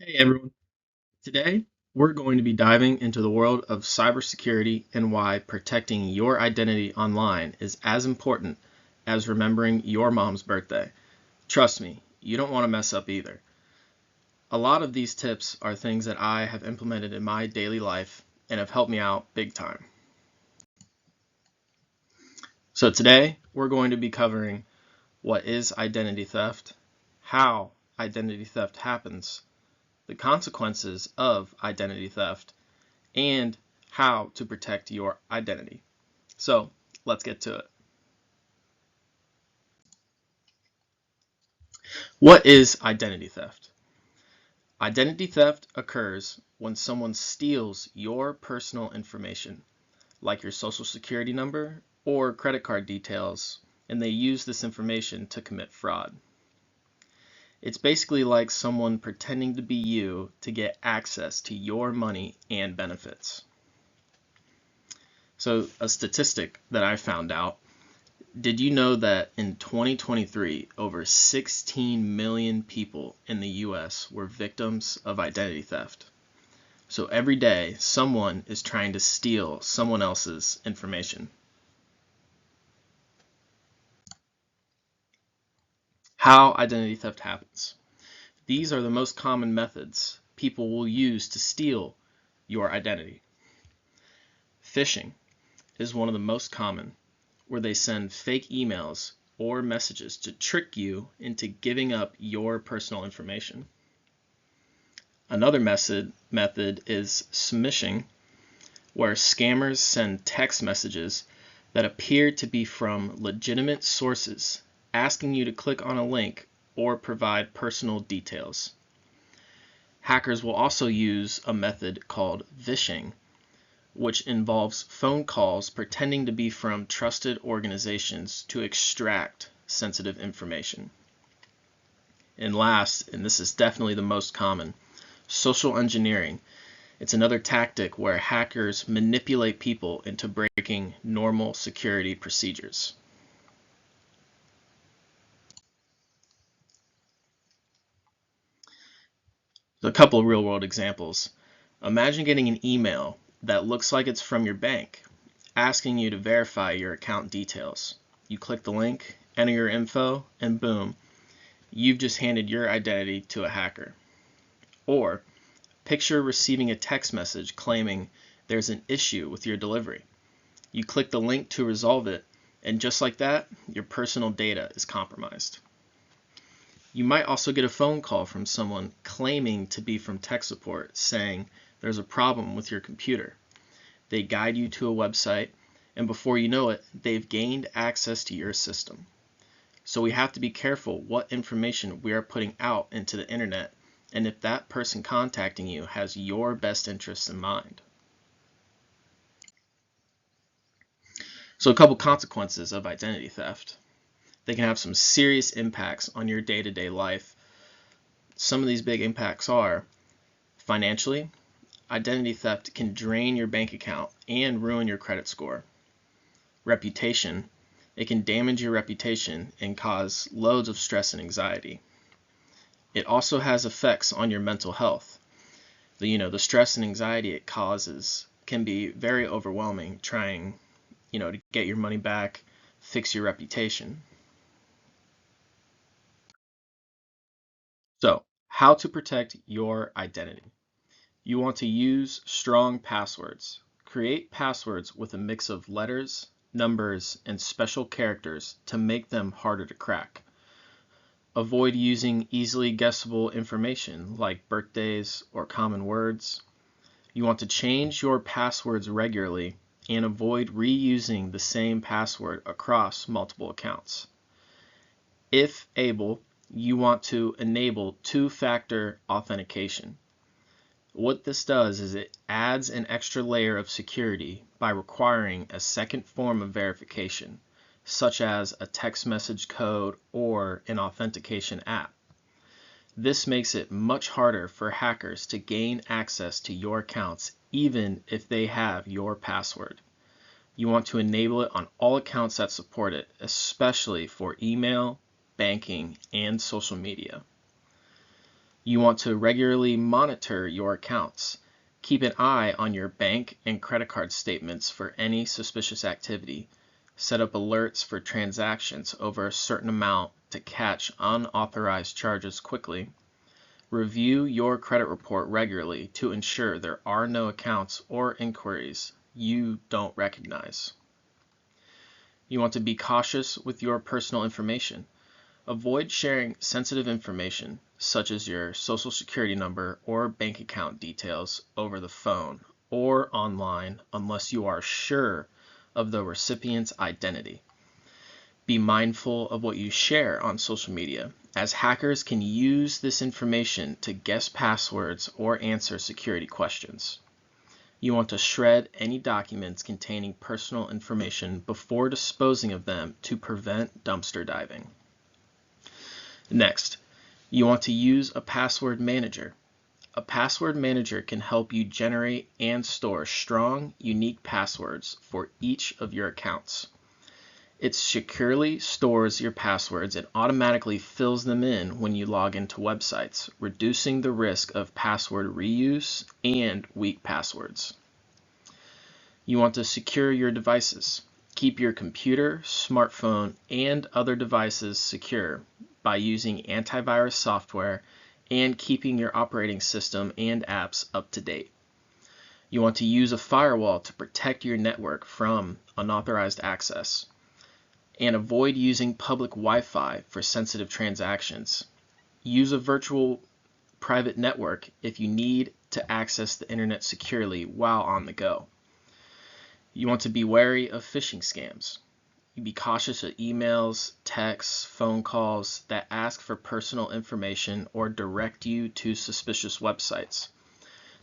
Hey everyone. Today, we're going to be diving into the world of cybersecurity and why protecting your identity online is as important as remembering your mom's birthday. Trust me, you don't want to mess up either. A lot of these tips are things that I have implemented in my daily life and have helped me out big time. So today, we're going to be covering what is identity theft, how identity theft happens, the consequences of identity theft, and how to protect your identity. So let's get to it. What is identity theft? Identity theft occurs when someone steals your personal information, like your social security number or credit card details, and they use this information to commit fraud. It's basically like someone pretending to be you to get access to your money and benefits. So a statistic that I found out, did you know that in 2023, over 16 million people in the US were victims of identity theft? So every day, someone is trying to steal someone else's information. How identity theft happens. These are the most common methods people will use to steal your identity. Phishing is one of the most common, where they send fake emails or messages to trick you into giving up your personal information. Another method is smishing, where scammers send text messages that appear to be from legitimate sources, asking you to click on a link or provide personal details. Hackers will also use a method called vishing, which involves phone calls pretending to be from trusted organizations to extract sensitive information. And last, and this is definitely the most common, social engineering. It's another tactic where hackers manipulate people into breaking normal security procedures. So a couple of real world examples. Imagine getting an email that looks like it's from your bank, asking you to verify your account details. You click the link, enter your info, and boom, you've just handed your identity to a hacker. Or picture receiving a text message claiming there's an issue with your delivery. You click the link to resolve it, and just like that, your personal data is compromised. You might also get a phone call from someone claiming to be from tech support saying there's a problem with your computer. They guide you to a website, and before you know it, they've gained access to your system. So we have to be careful what information we are putting out into the internet, and if that person contacting you has your best interests in mind. So a couple consequences of identity theft. They can have some serious impacts on your day-to-day life. Some of these big impacts are financially. Identity theft can drain your bank account and ruin your credit score. Reputation. It can damage your reputation and cause loads of stress and anxiety. It also has effects on your mental health. The stress and anxiety it causes can be very overwhelming trying, to get your money back, fix your reputation. So, how to protect your identity. You want to use strong passwords. Create passwords with a mix of letters, numbers, and special characters to make them harder to crack. Avoid using easily guessable information like birthdays or common words. You want to change your passwords regularly and avoid reusing the same password across multiple accounts. If able, you want to enable two-factor authentication. What this does is it adds an extra layer of security by requiring a second form of verification, such as a text message code or an authentication app. This makes it much harder for hackers to gain access to your accounts even if they have your password. You want to enable it on all accounts that support it, especially for email, banking, and social media. You want to regularly monitor your accounts. Keep an eye on your bank and credit card statements for any suspicious activity. Set up alerts for transactions over a certain amount to catch unauthorized charges quickly. Review your credit report regularly to ensure there are no accounts or inquiries you don't recognize. You want to be cautious with your personal information. Avoid sharing sensitive information, such as your social security number or bank account details, over the phone or online unless you are sure of the recipient's identity. Be mindful of what you share on social media, as hackers can use this information to guess passwords or answer security questions. You want to shred any documents containing personal information before disposing of them to prevent dumpster diving. Next, you want to use a password manager. A password manager can help you generate and store strong, unique passwords for each of your accounts. It securely stores your passwords and automatically fills them in when you log into websites, reducing the risk of password reuse and weak passwords. You want to secure your devices. Keep your computer, smartphone, and other devices secure by using antivirus software and keeping your operating system and apps up to date. You want to use a firewall to protect your network from unauthorized access. And avoid using public Wi-Fi for sensitive transactions. Use a virtual private network if you need to access the internet securely while on the go. You want to be wary of phishing scams. You be cautious of emails, texts, phone calls that ask for personal information or direct you to suspicious websites.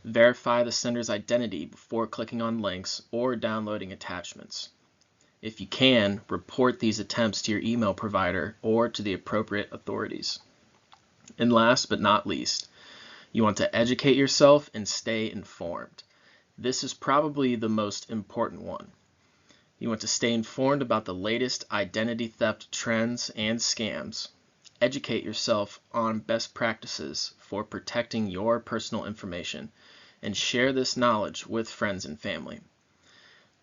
Verify the sender's identity before clicking on links or downloading attachments. If you can, report these attempts to your email provider or to the appropriate authorities. And last but not least, you want to educate yourself and stay informed. This is probably the most important one. You want to stay informed about the latest identity theft trends and scams. Educate yourself on best practices for protecting your personal information, and share this knowledge with friends and family.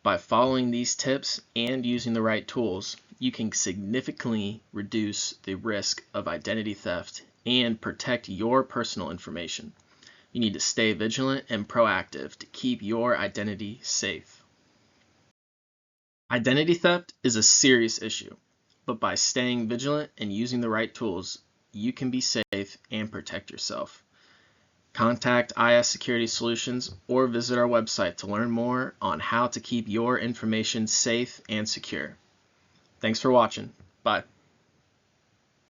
By following these tips and using the right tools, you can significantly reduce the risk of identity theft and protect your personal information. You need to stay vigilant and proactive to keep your identity safe. Identity theft is a serious issue, but by staying vigilant and using the right tools, you can be safe and protect yourself. Contact IS Security Solutions or visit our website to learn more on how to keep your information safe and secure. Thanks for watching. Bye.